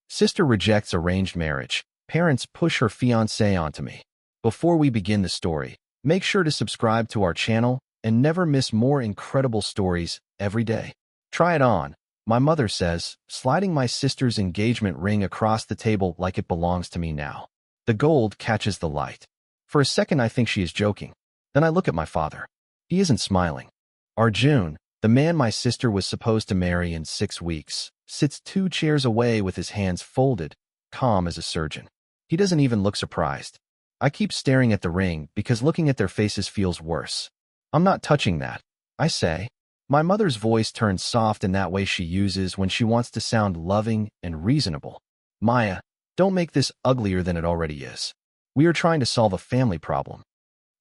Sister rejects arranged marriage. Parents push her fiancé onto me. Before we begin the story, make sure to subscribe to our channel and never miss more incredible stories every day. Try it on, my mother says, sliding my sister's engagement ring across the table like it belongs to me now. The gold catches the light. For a second, I think she is joking. Then I look at my father. He isn't smiling. Arjun, the man my sister was supposed to marry in 6 weeks, sits 2 chairs away with his hands folded, calm as a surgeon. He doesn't even look surprised. I keep staring at the ring because looking at their faces feels worse. I'm not touching that, I say. My mother's voice turns soft in that way she uses when she wants to sound loving and reasonable. Maya, don't make this uglier than it already is. We are trying to solve a family problem.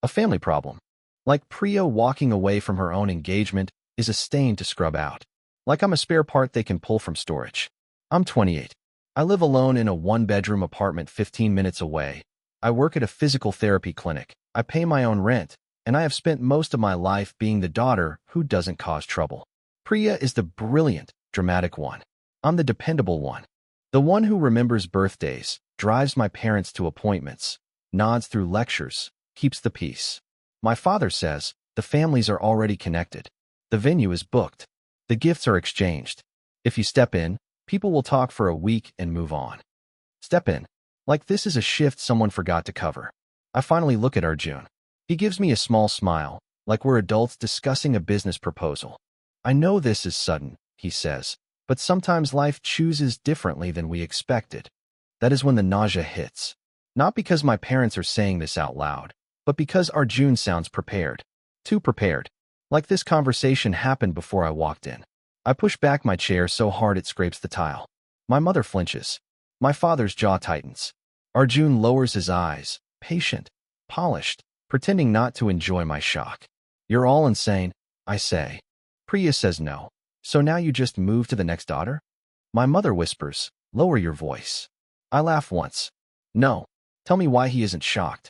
A family problem. Like Priya walking away from her own engagement is a stain to scrub out. Like I'm a spare part they can pull from storage. I'm 28. I live alone in a 1-bedroom apartment 15 minutes away. I work at a physical therapy clinic. I pay my own rent, and I have spent most of my life being the daughter who doesn't cause trouble. Priya is the brilliant, dramatic one. I'm the dependable one. The one who remembers birthdays, drives my parents to appointments, nods through lectures, keeps the peace. My father says, the families are already connected. The venue is booked. The gifts are exchanged. If you step in, people will talk for a week and move on. Step in. Like this is a shift someone forgot to cover. I finally look at Arjun. He gives me a small smile, like we're adults discussing a business proposal. I know this is sudden, he says, but sometimes life chooses differently than we expected. That is when the nausea hits. Not because my parents are saying this out loud, but because Arjun sounds prepared. Too prepared. Like this conversation happened before I walked in. I push back my chair so hard it scrapes the tile. My mother flinches. My father's jaw tightens. Arjun lowers his eyes, patient, polished, pretending not to enjoy my shock. You're all insane, I say. Priya says no. So now you just move to the next daughter? My mother whispers, lower your voice. I laugh once. No. Tell me why he isn't shocked.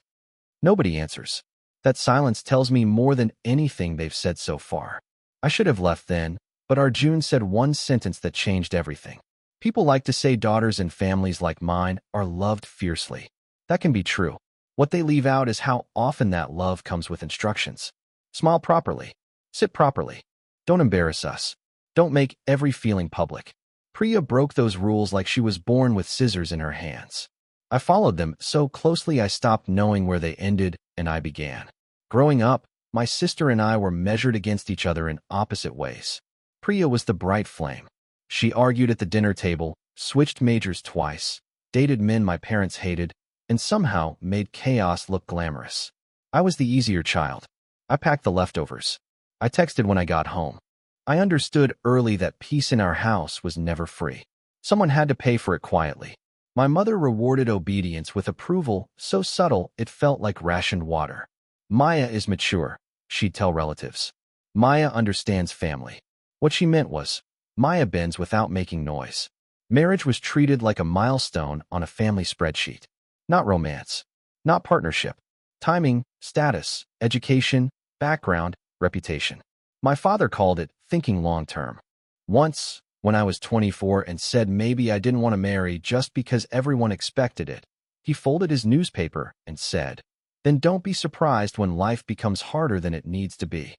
Nobody answers. That silence tells me more than anything they've said so far. I should have left then, but Arjun said one sentence that changed everything. People like to say daughters in families like mine are loved fiercely. That can be true. What they leave out is how often that love comes with instructions. Smile properly. Sit properly. Don't embarrass us. Don't make every feeling public. Priya broke those rules like she was born with scissors in her hands. I followed them so closely I stopped knowing where they ended and I began. Growing up, my sister and I were measured against each other in opposite ways. Priya was the bright flame. She argued at the dinner table, switched majors twice, dated men my parents hated, and somehow made chaos look glamorous. I was the easier child. I packed the leftovers. I texted when I got home. I understood early that peace in our house was never free. Someone had to pay for it quietly. My mother rewarded obedience with approval so subtle it felt like rationed water. Maya is mature, she'd tell relatives. Maya understands family. What she meant was, Maya bends without making noise. Marriage was treated like a milestone on a family spreadsheet. Not romance. Not partnership. Timing, status, education, background, reputation. My father called it thinking long-term. Once, when I was 24 and said maybe I didn't want to marry just because everyone expected it, he folded his newspaper and said, then don't be surprised when life becomes harder than it needs to be.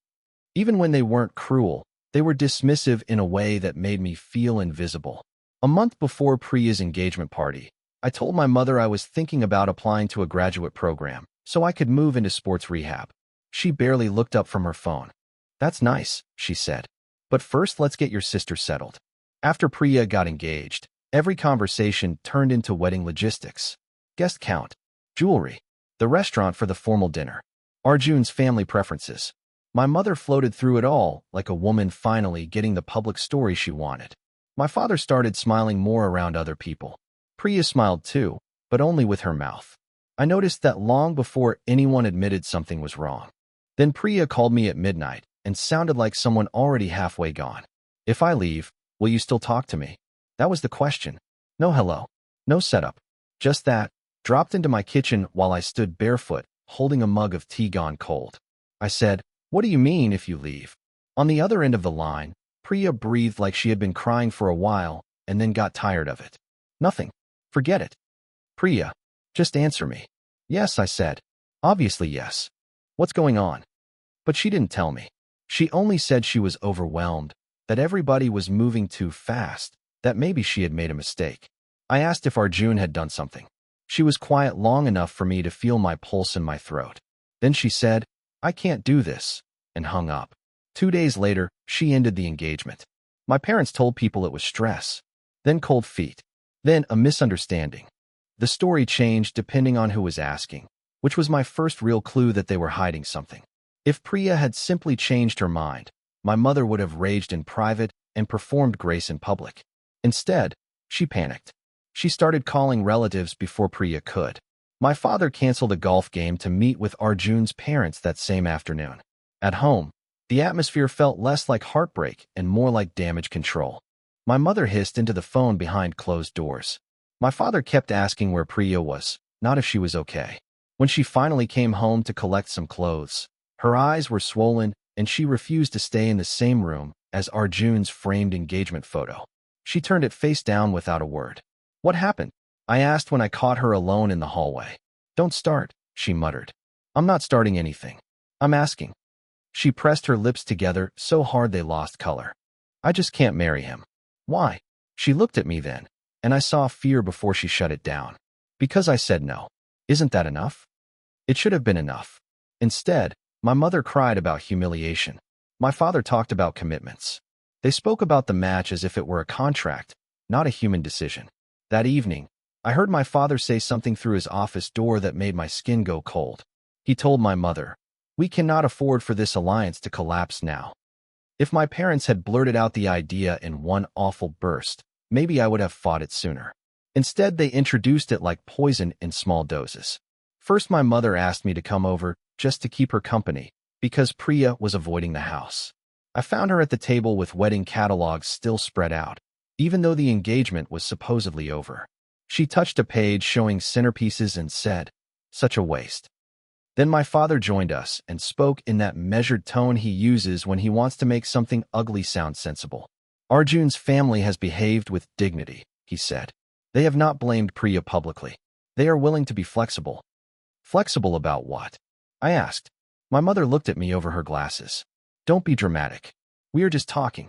Even when they weren't cruel, they were dismissive in a way that made me feel invisible. A month before Priya's engagement party, I told my mother I was thinking about applying to a graduate program so I could move into sports rehab. She barely looked up from her phone. That's nice, she said. But first let's get your sister settled. After Priya got engaged, every conversation turned into wedding logistics. Guest count, jewelry, the restaurant for the formal dinner, Arjun's family preferences. My mother floated through it all like a woman finally getting the public story she wanted. My father started smiling more around other people. Priya smiled too, but only with her mouth. I noticed that long before anyone admitted something was wrong. Then Priya called me at midnight and sounded like someone already halfway gone. If I leave, will you still talk to me? That was the question. No hello. No setup. Just that, dropped into my kitchen while I stood barefoot, holding a mug of tea gone cold. I said, what do you mean if you leave? On the other end of the line, Priya breathed like she had been crying for a while and then got tired of it. Nothing. Forget it. Priya, just answer me. Yes, I said. Obviously yes. What's going on? But she didn't tell me. She only said she was overwhelmed, that everybody was moving too fast, that maybe she had made a mistake. I asked if Arjun had done something. She was quiet long enough for me to feel my pulse in my throat. Then she said, I can't do this, and hung up. 2 days later, she ended the engagement. My parents told people it was stress, then cold feet, then a misunderstanding. The story changed depending on who was asking, which was my first real clue that they were hiding something. If Priya had simply changed her mind, my mother would have raged in private and performed grace in public. Instead, she panicked. She started calling relatives before Priya could. My father canceled a golf game to meet with Arjun's parents that same afternoon. At home, the atmosphere felt less like heartbreak and more like damage control. My mother hissed into the phone behind closed doors. My father kept asking where Priya was, not if she was okay. When she finally came home to collect some clothes, her eyes were swollen and she refused to stay in the same room as Arjun's framed engagement photo. She turned it face down without a word. What happened? I asked when I caught her alone in the hallway. Don't start, she muttered. I'm not starting anything. I'm asking. She pressed her lips together so hard they lost color. I just can't marry him. Why? She looked at me then, and I saw fear before she shut it down. Because I said no. Isn't that enough? It should have been enough. Instead, my mother cried about humiliation. My father talked about commitments. They spoke about the match as if it were a contract, not a human decision. That evening, I heard my father say something through his office door that made my skin go cold. He told my mother, we cannot afford for this alliance to collapse now. If my parents had blurted out the idea in one awful burst, maybe I would have fought it sooner. Instead, they introduced it like poison in small doses. First, my mother asked me to come over just to keep her company, because Priya was avoiding the house. I found her at the table with wedding catalogs still spread out, even though the engagement was supposedly over. She touched a page showing centerpieces and said, such a waste. Then my father joined us and spoke in that measured tone he uses when he wants to make something ugly sound sensible. Arjun's family has behaved with dignity, he said. They have not blamed Priya publicly. They are willing to be flexible. Flexible about what? I asked. My mother looked at me over her glasses. Don't be dramatic. We are just talking.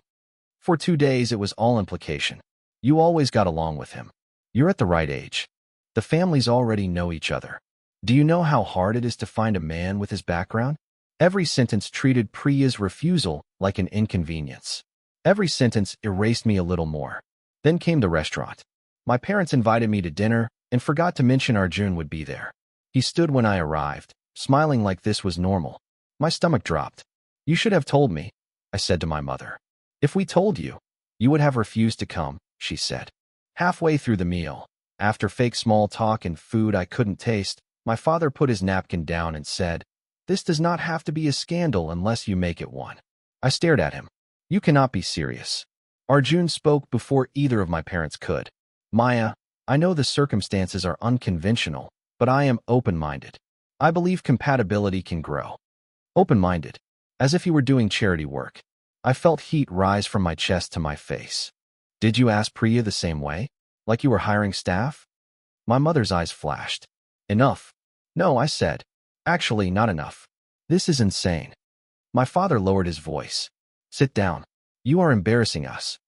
For 2 days it was all implication. You always got along with him. You're at the right age. The families already know each other. Do you know how hard it is to find a man with his background? Every sentence treated Priya's refusal like an inconvenience. Every sentence erased me a little more. Then came the restaurant. My parents invited me to dinner and forgot to mention Arjun would be there. He stood when I arrived, smiling like this was normal. My stomach dropped. You should have told me, I said to my mother. If we told you, you would have refused to come, she said. Halfway through the meal, after fake small talk and food I couldn't taste, my father put his napkin down and said, this does not have to be a scandal unless you make it one. I stared at him. You cannot be serious. Arjun spoke before either of my parents could. Maya, I know the circumstances are unconventional, but I am open-minded. I believe compatibility can grow. Open-minded, as if you were doing charity work. I felt heat rise from my chest to my face. Did you ask Priya the same way? Like you were hiring staff? My mother's eyes flashed. Enough. No, I said. Actually, not enough. This is insane. My father lowered his voice. Sit down. You are embarrassing us.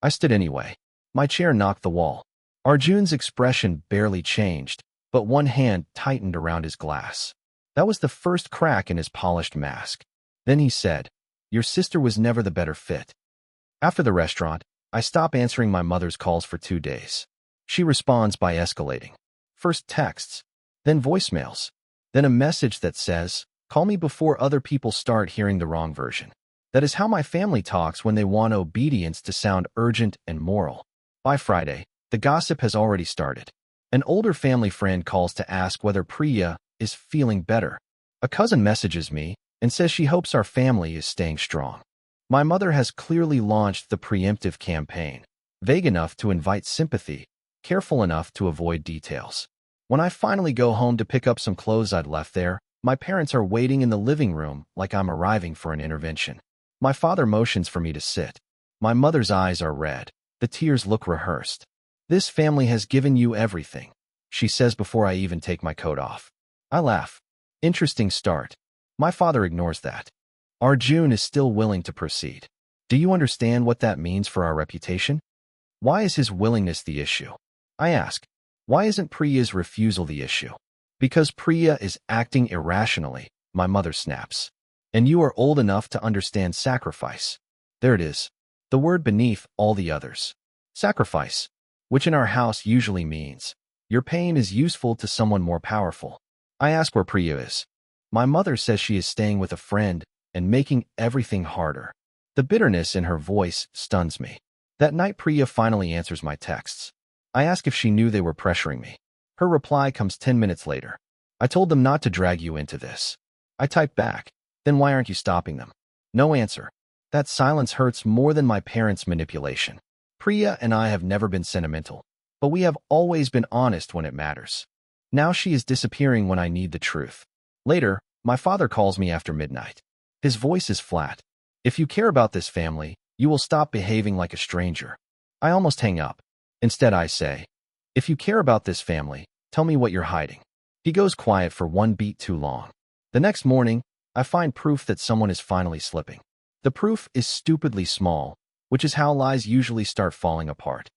I stood anyway. My chair knocked the wall. Arjun's expression barely changed, but one hand tightened around his glass. That was the first crack in his polished mask. Then he said, your sister was never the better fit. After the restaurant, I stop answering my mother's calls for 2 days. She responds by escalating. First texts, then voicemails, then a message that says, call me before other people start hearing the wrong version. That is how my family talks when they want obedience to sound urgent and moral. By Friday, the gossip has already started. An older family friend calls to ask whether Priya is feeling better. A cousin messages me and says she hopes our family is staying strong. My mother has clearly launched the preemptive campaign, vague enough to invite sympathy, careful enough to avoid details. When I finally go home to pick up some clothes I'd left there, my parents are waiting in the living room like I'm arriving for an intervention. My father motions for me to sit. My mother's eyes are red. The tears look rehearsed. This family has given you everything, she says before I even take my coat off. I laugh. Interesting start. My father ignores that. Arjun is still willing to proceed. Do you understand what that means for our reputation? Why is his willingness the issue? I ask. Why isn't Priya's refusal the issue? Because Priya is acting irrationally, my mother snaps. And you are old enough to understand sacrifice. There it is. The word beneath all the others. Sacrifice, which in our house usually means your pain is useful to someone more powerful. I ask where Priya is. My mother says she is staying with a friend and making everything harder. The bitterness in her voice stuns me. That night, Priya finally answers my texts. I ask if she knew they were pressuring me. Her reply comes 10 minutes later. I told them not to drag you into this. I type back. Then why aren't you stopping them? No answer. That silence hurts more than my parents' manipulation. Priya and I have never been sentimental, but we have always been honest when it matters. Now she is disappearing when I need the truth. Later, my father calls me after midnight. His voice is flat. If you care about this family, you will stop behaving like a stranger. I almost hang up. Instead, I say, if you care about this family, tell me what you're hiding. He goes quiet for one beat too long. The next morning, I find proof that someone is finally slipping. The proof is stupidly small, which is how lies usually start falling apart.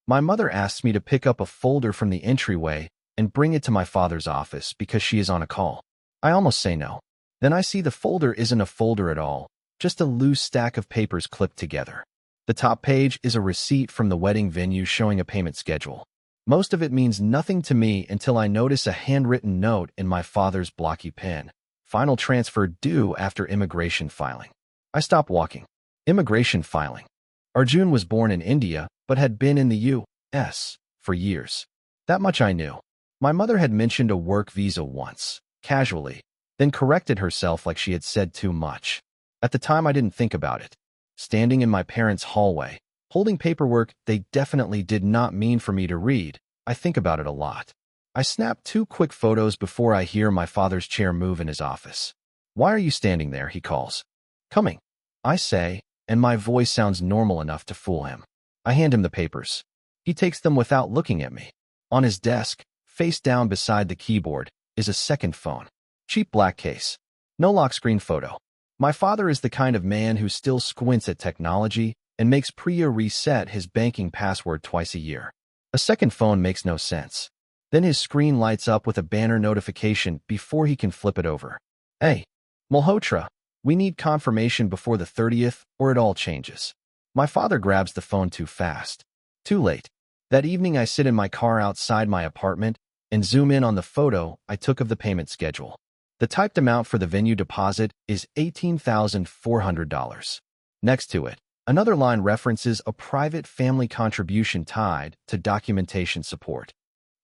My mother asks me to pick up a folder from the entryway and bring it to my father's office because she is on a call. I almost say no. Then I see the folder isn't a folder at all, just a loose stack of papers clipped together. The top page is a receipt from the wedding venue showing a payment schedule. Most of it means nothing to me until I notice a handwritten note in my father's blocky pen. Final transfer due after immigration filing. I stop walking. Immigration filing. Arjun was born in India, but had been in the U.S. for years. That much I knew. My mother had mentioned a work visa once, casually, then corrected herself like she had said too much. At the time, I didn't think about it. Standing in my parents' hallway, holding paperwork they definitely did not mean for me to read, I think about it a lot. I snap 2 quick photos before I hear my father's chair move in his office. Why are you standing there? He calls. Coming, I say, and my voice sounds normal enough to fool him. I hand him the papers. He takes them without looking at me. On his desk, face down beside the keyboard, is a second phone. Cheap black case. No lock screen photo. My father is the kind of man who still squints at technology and makes Priya reset his banking password twice a year. A second phone makes no sense. Then his screen lights up with a banner notification before he can flip it over. Hey, Malhotra, we need confirmation before the 30th or it all changes. My father grabs the phone too fast. Too late. That evening I sit in my car outside my apartment and zoom in on the photo I took of the payment schedule. The typed amount for the venue deposit is $18,400. Next to it, another line references a private family contribution tied to documentation support.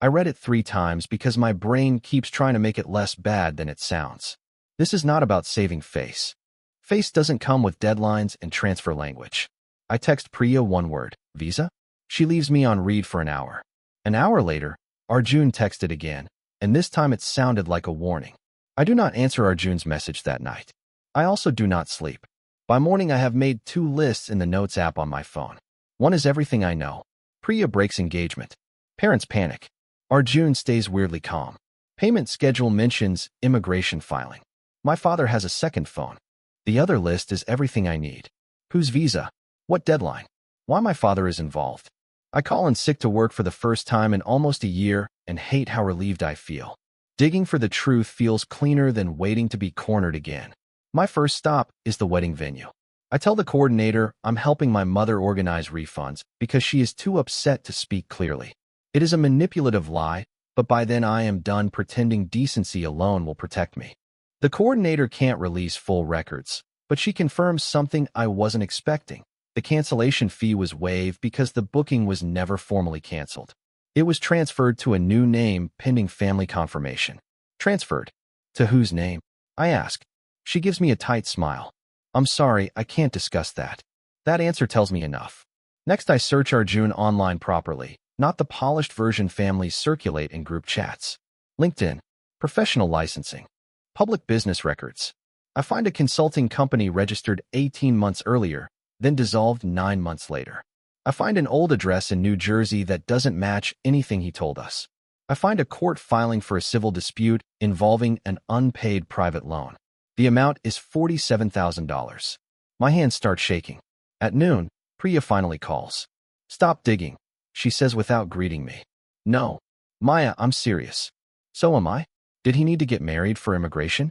I read it 3 times because my brain keeps trying to make it less bad than it sounds. This is not about saving face. Face doesn't come with deadlines and transfer language. I text Priya one word, visa? She leaves me on read for an hour. An hour later, Arjun texted again, and this time it sounded like a warning. I do not answer Arjun's message that night. I also do not sleep. By morning, I have made 2 lists in the Notes app on my phone. One is everything I know. Priya breaks engagement. Parents panic. Arjun stays weirdly calm. Payment schedule mentions immigration filing. My father has a second phone. The other list is everything I need. Whose visa? What deadline? Why my father is involved. I call in sick to work for the first time in almost a year and hate how relieved I feel. Digging for the truth feels cleaner than waiting to be cornered again. My first stop is the wedding venue. I tell the coordinator I'm helping my mother organize refunds because she is too upset to speak clearly. It is a manipulative lie, but by then I am done pretending decency alone will protect me. The coordinator can't release full records, but she confirms something I wasn't expecting. The cancellation fee was waived because the booking was never formally canceled. It was transferred to a new name pending family confirmation. Transferred? To whose name? I ask. She gives me a tight smile. I'm sorry, I can't discuss that. That answer tells me enough. Next, I search Arjun online properly, not the polished version families circulate in group chats. LinkedIn. Professional licensing. Public business records. I find a consulting company registered 18 months earlier, then dissolved 9 months later. I find an old address in New Jersey that doesn't match anything he told us. I find a court filing for a civil dispute involving an unpaid private loan. The amount is $47,000. My hands start shaking. At noon, Priya finally calls. "Stop digging," she says without greeting me. "No. Maya, I'm serious." "So am I. Did he need to get married for immigration?"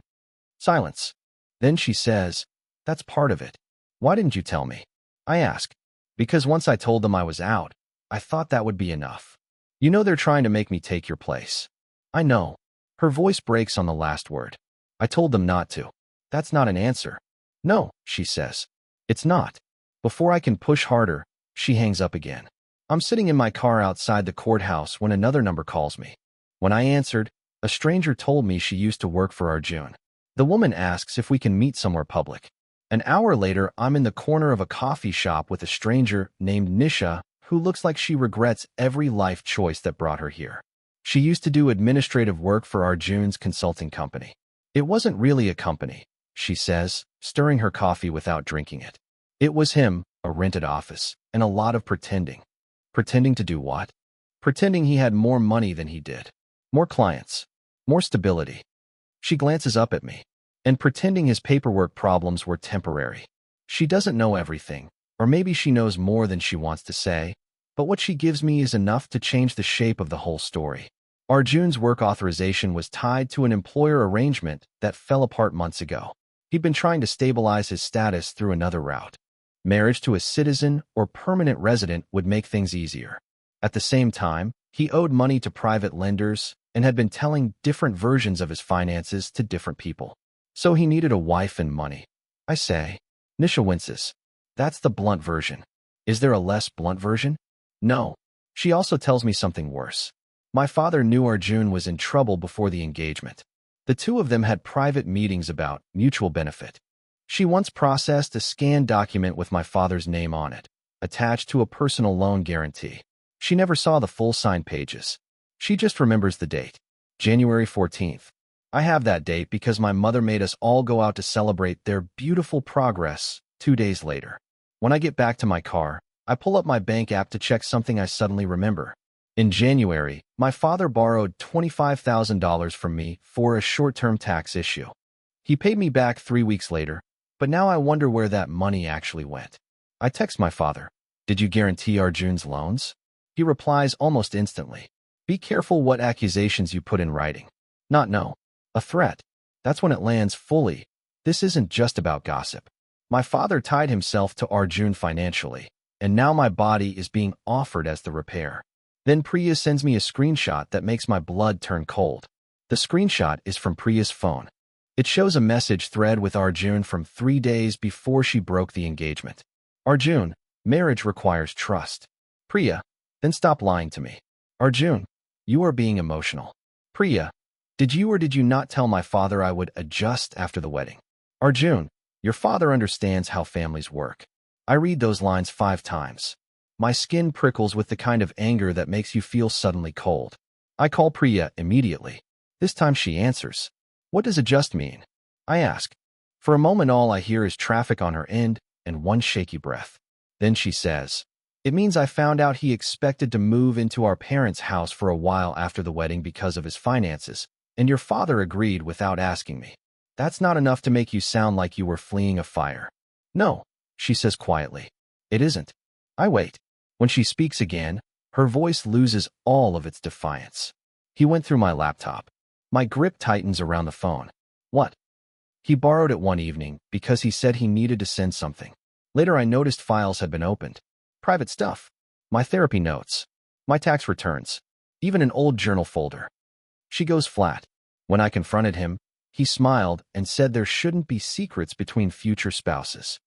Silence. Then she says, "That's part of it. Why didn't you tell me?" I ask. "Because once I told them I was out, I thought that would be enough. You know they're trying to make me take your place." "I know." Her voice breaks on the last word. "I told them not to." "That's not an answer." "No," she says. "It's not." Before I can push harder, she hangs up again. I'm sitting in my car outside the courthouse when another number calls me. When I answered, a stranger told me she used to work for Arjun. The woman asks if we can meet somewhere public. An hour later, I'm in the corner of a coffee shop with a stranger named Nisha who looks like she regrets every life choice that brought her here. She used to do administrative work for Arjun's consulting company. "It wasn't really a company," she says, stirring her coffee without drinking it. "It was him, a rented office, and a lot of pretending." Pretending to do what? Pretending he had more money than he did. More clients. More stability. She glances up at me. And pretending his paperwork problems were temporary. She doesn't know everything, or maybe she knows more than she wants to say, but what she gives me is enough to change the shape of the whole story. Arjun's work authorization was tied to an employer arrangement that fell apart months ago. He'd been trying to stabilize his status through another route. Marriage to a citizen or permanent resident would make things easier. At the same time, he owed money to private lenders and had been telling different versions of his finances to different people. So he needed a wife and money. I say. Nisha winces. That's the blunt version. Is there a less blunt version? No. She also tells me something worse. My father knew Arjun was in trouble before the engagement. The two of them had private meetings about mutual benefit. She once processed a scanned document with my father's name on it, attached to a personal loan guarantee. She never saw the full signed pages. She just remembers the date. January 14th. I have that date because my mother made us all go out to celebrate their beautiful progress 2 days later. When I get back to my car, I pull up my bank app to check something I suddenly remember. In January, my father borrowed $25,000 from me for a short-term tax issue. He paid me back 3 weeks later, but now I wonder where that money actually went. I text my father, "Did you guarantee Arjun's loans?" He replies almost instantly, "Be careful what accusations you put in writing." Not no. A threat. That's when it lands fully. This isn't just about gossip. My father tied himself to Arjun financially, and now my body is being offered as the repair. Then Priya sends me a screenshot that makes my blood turn cold. The screenshot is from Priya's phone. It shows a message thread with Arjun from 3 days before she broke the engagement. "Arjun, marriage requires trust." Priya, "Then stop lying to me." Arjun, "You are being emotional." Priya, "Did you or did you not tell my father I would adjust after the wedding?" Arjun, "Your father understands how families work." I read those lines 5 times. My skin prickles with the kind of anger that makes you feel suddenly cold. I call Priya immediately. This time she answers. "What does adjust mean?" I ask. For a moment all I hear is traffic on her end and one shaky breath. Then she says, "It means I found out he expected to move into our parents' house for a while after the wedding because of his finances, and your father agreed without asking me. That's not enough to make you sound like you were fleeing a fire." "No," she says quietly. "It isn't." I wait. When she speaks again, her voice loses all of its defiance. "He went through my laptop." My grip tightens around the phone. "What?" "He borrowed it one evening because he said he needed to send something. Later I noticed files had been opened. Private stuff. My therapy notes. My tax returns. Even an old journal folder." She goes flat. When I confronted him, he smiled and said there shouldn't be secrets between future spouses.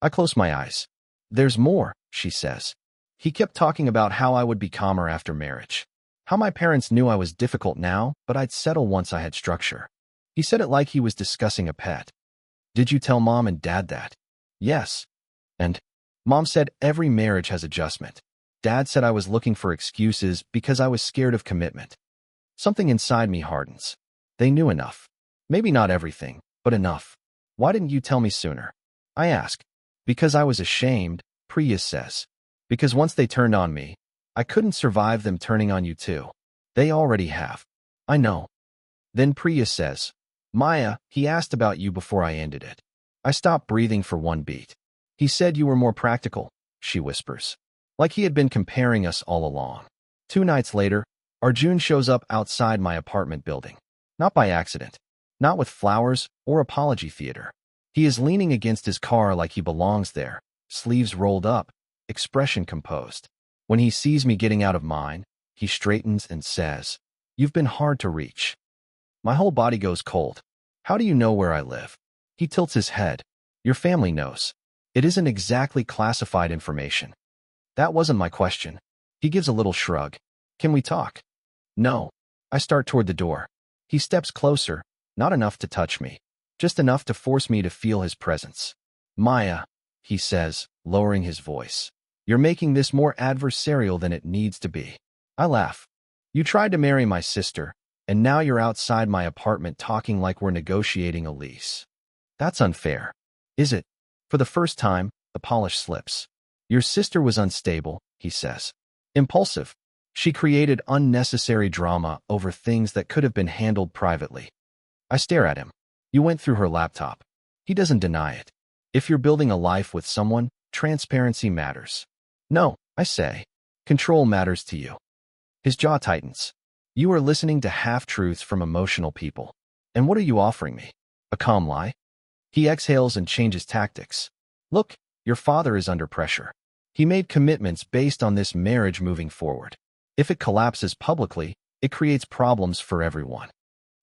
I close my eyes. "There's more," she says. "He kept talking about how I would be calmer after marriage. How my parents knew I was difficult now, but I'd settle once I had structure. He said it like he was discussing a pet." "Did you tell Mom and Dad that?" "Yes." "And?" "Mom said every marriage has adjustment. Dad said I was looking for excuses because I was scared of commitment." Something inside me hardens. They knew enough. Maybe not everything, but enough. "Why didn't you tell me sooner?" I ask. "Because I was ashamed," Priya says. Because once they turned on me, I couldn't survive them turning on you too. They already have. I know. Then Priya says, Maya, he asked about you before I ended it. I stopped breathing for one beat. He said you were more practical, she whispers. Like he had been comparing us all along. 2 nights later, Arjun shows up outside my apartment building. Not by accident. Not with flowers or apology theater. He is leaning against his car like he belongs there, sleeves rolled up, expression composed. When he sees me getting out of mine, he straightens and says, You've been hard to reach. My whole body goes cold. How do you know where I live? He tilts his head. Your family knows. It isn't exactly classified information. That wasn't my question. He gives a little shrug. Can we talk? No. I start toward the door. He steps closer, not enough to touch me, just enough to force me to feel his presence. Maya, he says, lowering his voice. You're making this more adversarial than it needs to be. I laugh. You tried to marry my sister, and now you're outside my apartment talking like we're negotiating a lease. That's unfair. Is it? For the first time, the polish slips. Your sister was unstable, he says. Impulsive. She created unnecessary drama over things that could have been handled privately. I stare at him. You went through her laptop. He doesn't deny it. If you're building a life with someone, transparency matters. No, I say. Control matters to you. His jaw tightens. You are listening to half-truths from emotional people. And what are you offering me? A calm lie? He exhales and changes tactics. Look, your father is under pressure. He made commitments based on this marriage moving forward. If it collapses publicly, it creates problems for everyone.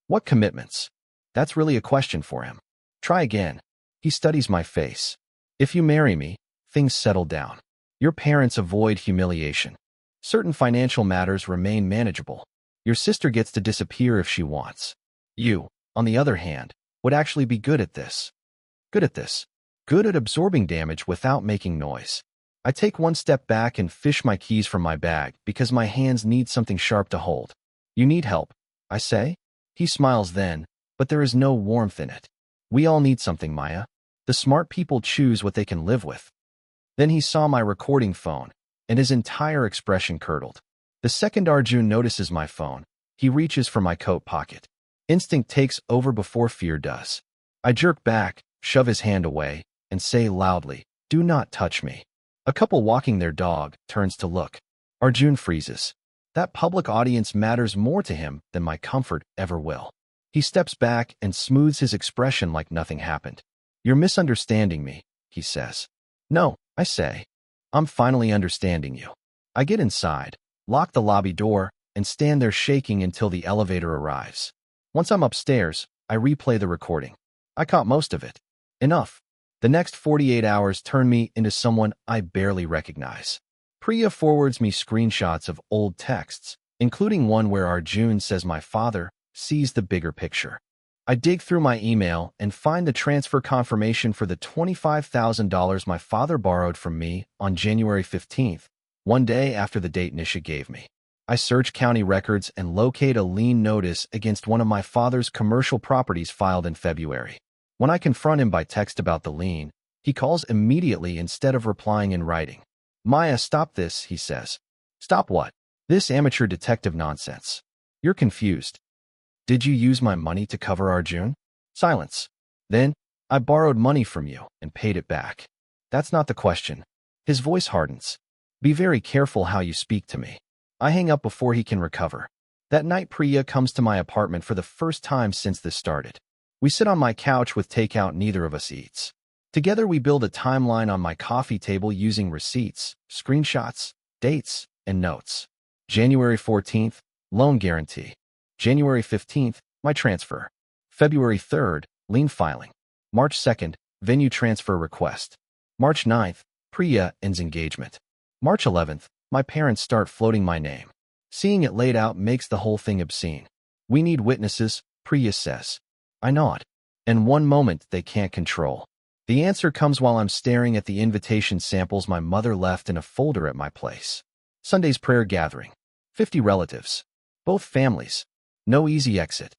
What commitments? That's really a question for him. Try again. He studies my face. If you marry me, things settle down. Your parents avoid humiliation. Certain financial matters remain manageable. Your sister gets to disappear if she wants. You, on the other hand, would actually be good at this. Good at this. Good at absorbing damage without making noise. I take one step back and fish my keys from my bag because my hands need something sharp to hold. You need help, I say. He smiles then, but there is no warmth in it. We all need something, Maya. The smart people choose what they can live with. Then he saw my recording phone, and his entire expression curdled. The second Arjun notices my phone, he reaches for my coat pocket. Instinct takes over before fear does. I jerk back, shove his hand away, and say loudly, Do not touch me. A couple walking their dog turns to look. Arjun freezes. That public audience matters more to him than my comfort ever will. He steps back and smooths his expression like nothing happened. You're misunderstanding me, he says. No, I say. I'm finally understanding you. I get inside, lock the lobby door, and stand there shaking until the elevator arrives. Once I'm upstairs, I replay the recording. I caught most of it. Enough. The next 48 hours turn me into someone I barely recognize. Priya forwards me screenshots of old texts, including one where Arjun says my father sees the bigger picture. I dig through my email and find the transfer confirmation for the $25,000 my father borrowed from me on January 15th, one day after the date Nisha gave me. I search county records and locate a lien notice against one of my father's commercial properties filed in February. When I confront him by text about the lien, he calls immediately instead of replying in writing. Maya, stop this, he says. Stop what? This amateur detective nonsense. You're confused. Did you use my money to cover Arjun? Silence. Then, I borrowed money from you and paid it back. That's not the question. His voice hardens. Be very careful how you speak to me. I hang up before he can recover. That night Priya comes to my apartment for the first time since this started. We sit on my couch with takeout neither of us eats. Together we build a timeline on my coffee table using receipts, screenshots, dates, and notes. January 14th, loan guarantee. January 15th, my transfer. February 3rd, lien filing. March 2nd, venue transfer request. March 9th, Priya ends engagement. March 11th, my parents start floating my name. Seeing it laid out makes the whole thing obscene. We need witnesses, Priya says. I nod. And one moment they can't control. The answer comes while I'm staring at the invitation samples my mother left in a folder at my place. Sunday's prayer gathering. 50 relatives. Both families. No easy exit.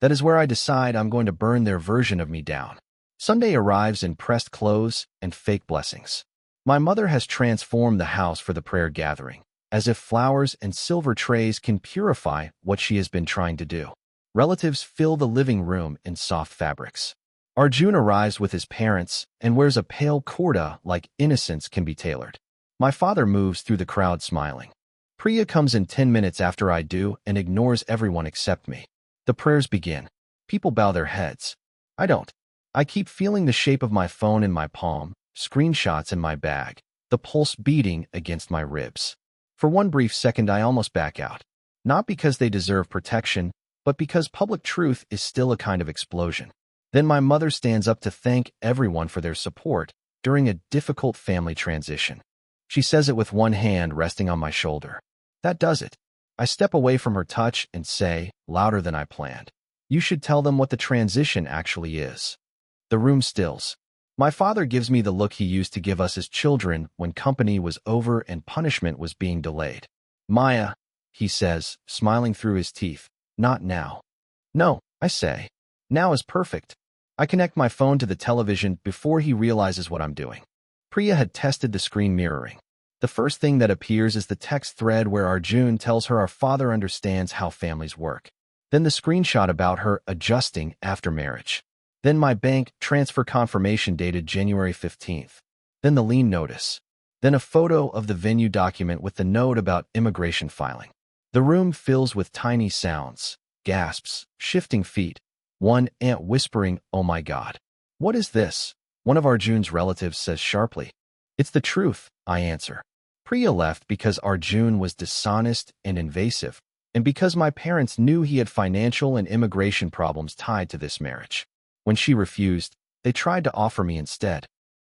That is where I decide I'm going to burn their version of me down. Sunday arrives in pressed clothes and fake blessings. My mother has transformed the house for the prayer gathering, as if flowers and silver trays can purify what she has been trying to do. Relatives fill the living room in soft fabrics. Arjun arrives with his parents and wears a pale kurta like innocence can be tailored. My father moves through the crowd smiling. Priya comes in 10 minutes after I do and ignores everyone except me. The prayers begin. People bow their heads. I don't. I keep feeling the shape of my phone in my palm, screenshots in my bag, the pulse beating against my ribs. For one brief second I almost back out. Not because they deserve protection, but because public truth is still a kind of explosion. Then my mother stands up to thank everyone for their support during a difficult family transition. She says it with one hand resting on my shoulder. That does it. I step away from her touch and say, louder than I planned, "You should tell them what the transition actually is." The room stills. My father gives me the look he used to give us as children when company was over and punishment was being delayed. "Maya," he says, smiling through his teeth, "not now." "No," I say. "Now is perfect." I connect my phone to the television before he realizes what I'm doing. Priya had tested the screen mirroring. The first thing that appears is the text thread where Arjun tells her our father understands how families work. Then the screenshot about her adjusting after marriage. Then my bank transfer confirmation dated January 15th. Then the lien notice. Then a photo of the venue document with the note about immigration filing. The room fills with tiny sounds, gasps, shifting feet. One aunt whispering, "Oh my God. What is this?" One of Arjun's relatives says sharply. "It's the truth," I answer. Priya left because Arjun was dishonest and invasive, and because my parents knew he had financial and immigration problems tied to this marriage. When she refused, they tried to offer me instead.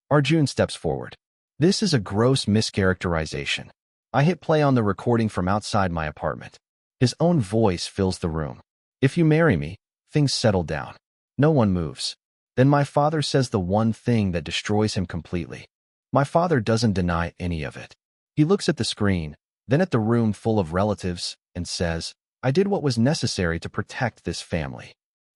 Arjun steps forward. This is a gross mischaracterization. I hit play on the recording from outside my apartment. His own voice fills the room. "If you marry me, things settle down." No one moves. Then my father says the one thing that destroys him completely. My father doesn't deny any of it. He looks at the screen, then at the room full of relatives, and says, "I did what was necessary to protect this family."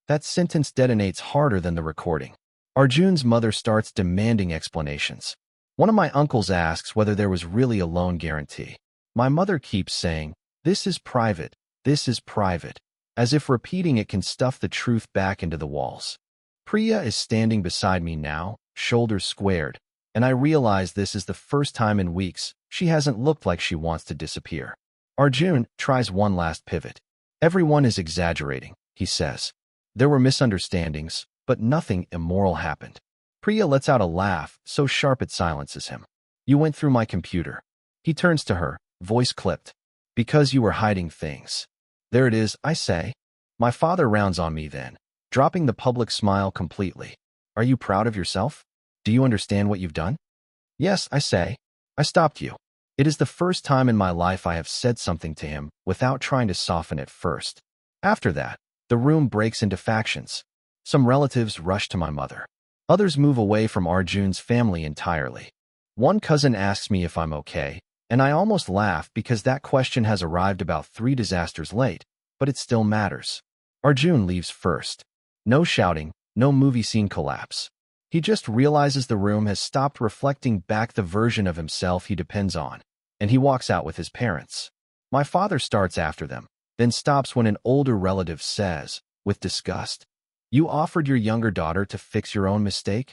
That sentence detonates harder than the recording. Arjun's mother starts demanding explanations. One of my uncles asks whether there was really a loan guarantee. My mother keeps saying, "This is private, this is private," as if repeating it can stuff the truth back into the walls. Priya is standing beside me now, shoulders squared, and I realize this is the first time in weeks she hasn't looked like she wants to disappear. Arjun tries one last pivot. "Everyone is exaggerating," he says. "There were misunderstandings, but nothing immoral happened." Priya lets out a laugh so sharp it silences him. "You went through my computer." He turns to her, voice clipped. "Because you were hiding things." "There it is," I say. My father rounds on me then, dropping the public smile completely. "Are you proud of yourself? Do you understand what you've done?" "Yes," I say. "I stopped you." It is the first time in my life I have said something to him without trying to soften it first. After that, the room breaks into factions. Some relatives rush to my mother. Others move away from Arjun's family entirely. One cousin asks me if I'm okay, and I almost laugh because that question has arrived about 3 disasters late, but it still matters. Arjun leaves first. No shouting, no movie scene collapse. He just realizes the room has stopped reflecting back the version of himself he depends on, and he walks out with his parents. My father starts after them, then stops when an older relative says, with disgust, "You offered your younger daughter to fix your own mistake?"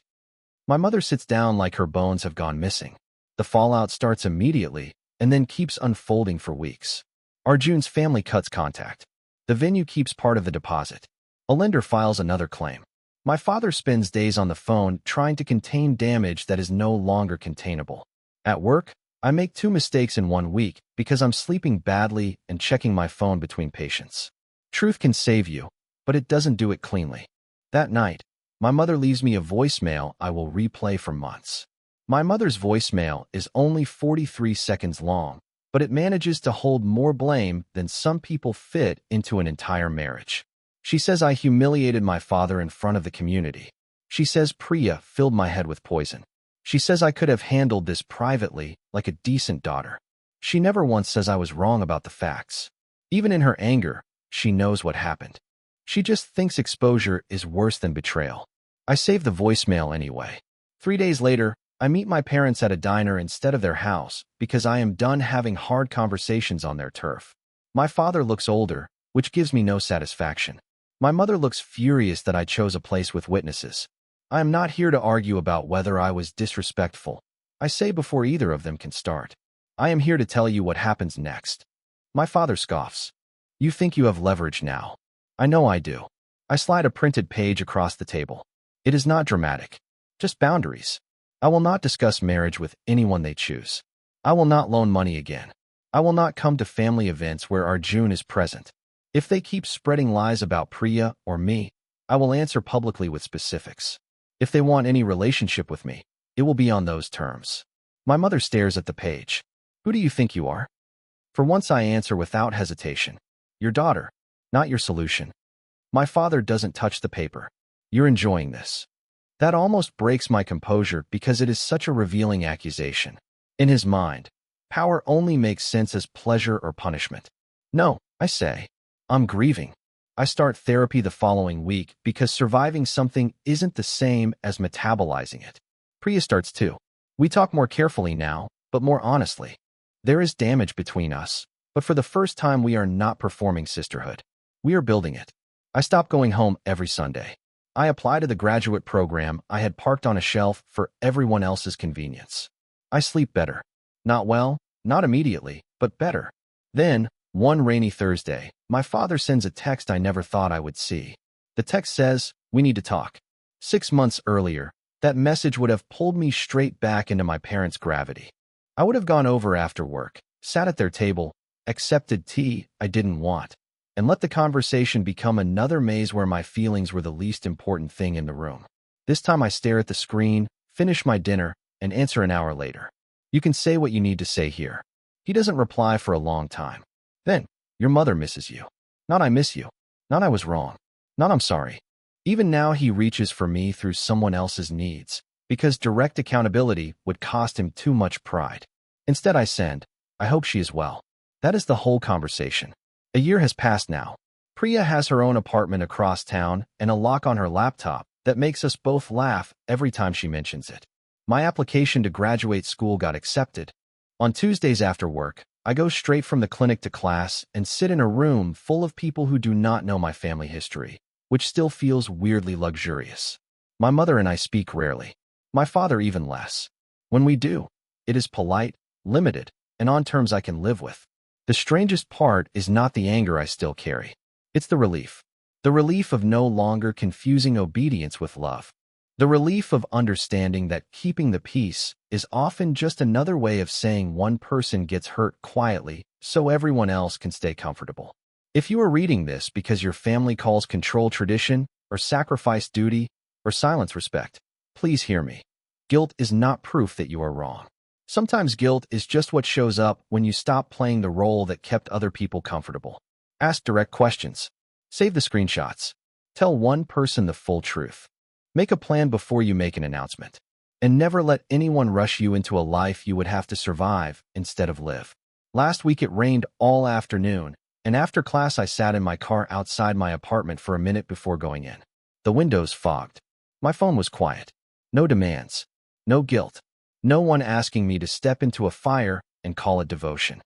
My mother sits down like her bones have gone missing. The fallout starts immediately and then keeps unfolding for weeks. Arjun's family cuts contact. The venue keeps part of the deposit. A lender files another claim. My father spends days on the phone trying to contain damage that is no longer containable. At work, I make 2 mistakes in 1 week because I'm sleeping badly and checking my phone between patients. Truth can save you, but it doesn't do it cleanly. That night, my mother leaves me a voicemail I will replay for months. My mother's voicemail is only 43 seconds long, but it manages to hold more blame than some people fit into an entire marriage. She says I humiliated my father in front of the community. She says Priya filled my head with poison. She says I could have handled this privately, like a decent daughter. She never once says I was wrong about the facts. Even in her anger, she knows what happened. She just thinks exposure is worse than betrayal. I save the voicemail anyway. 3 days later, I meet my parents at a diner instead of their house because I am done having hard conversations on their turf. My father looks older, which gives me no satisfaction. My mother looks furious that I chose a place with witnesses. I am not here to argue about whether I was disrespectful. I say before either of them can start. I am here to tell you what happens next. My father scoffs. You think you have leverage now. I know I do. I slide a printed page across the table. It is not dramatic. Just boundaries. I will not discuss marriage with anyone they choose. I will not loan money again. I will not come to family events where Arjun is present. If they keep spreading lies about Priya or me, I will answer publicly with specifics. If they want any relationship with me, it will be on those terms. My mother stares at the page. Who do you think you are? For once I answer without hesitation. Your daughter, not your solution. My father doesn't touch the paper. You're enjoying this. That almost breaks my composure because it is such a revealing accusation. In his mind, power only makes sense as pleasure or punishment. No, I say. I'm grieving. I start therapy the following week because surviving something isn't the same as metabolizing it. Priya starts too. We talk more carefully now, but more honestly. There is damage between us, but for the first time we are not performing sisterhood. We are building it. I stop going home every Sunday. I apply to the graduate program I had parked on a shelf for everyone else's convenience. I sleep better. Not well, not immediately, but better. Then, one rainy Thursday, my father sends a text I never thought I would see. The text says, "We need to talk." 6 months earlier, that message would have pulled me straight back into my parents' gravity. I would have gone over after work, sat at their table, accepted tea I didn't want, and let the conversation become another maze where my feelings were the least important thing in the room. This time I stare at the screen, finish my dinner, and answer an hour later. You can say what you need to say here. He doesn't reply for a long time. Then, your mother misses you. Not I miss you. Not I was wrong. Not I'm sorry. Even now he reaches for me through someone else's needs, because direct accountability would cost him too much pride. Instead I send, I hope she is well. That is the whole conversation. A year has passed now. Priya has her own apartment across town and a lock on her laptop that makes us both laugh every time she mentions it. My application to graduate school got accepted. On Tuesdays after work, I go straight from the clinic to class and sit in a room full of people who do not know my family history, which still feels weirdly luxurious. My mother and I speak rarely. My father even less. When we do, it is polite, limited, and on terms I can live with. The strangest part is not the anger I still carry. It's the relief. The relief of no longer confusing obedience with love. The relief of understanding that keeping the peace is often just another way of saying one person gets hurt quietly so everyone else can stay comfortable. If you are reading this because your family calls control tradition, or sacrifice duty, or silence respect, please hear me. Guilt is not proof that you are wrong. Sometimes guilt is just what shows up when you stop playing the role that kept other people comfortable. Ask direct questions. Save the screenshots. Tell one person the full truth. Make a plan before you make an announcement. And never let anyone rush you into a life you would have to survive instead of live. Last week it rained all afternoon, and after class I sat in my car outside my apartment for a minute before going in. The windows fogged. My phone was quiet. No demands. No guilt. No one asking me to step into a fire and call it devotion.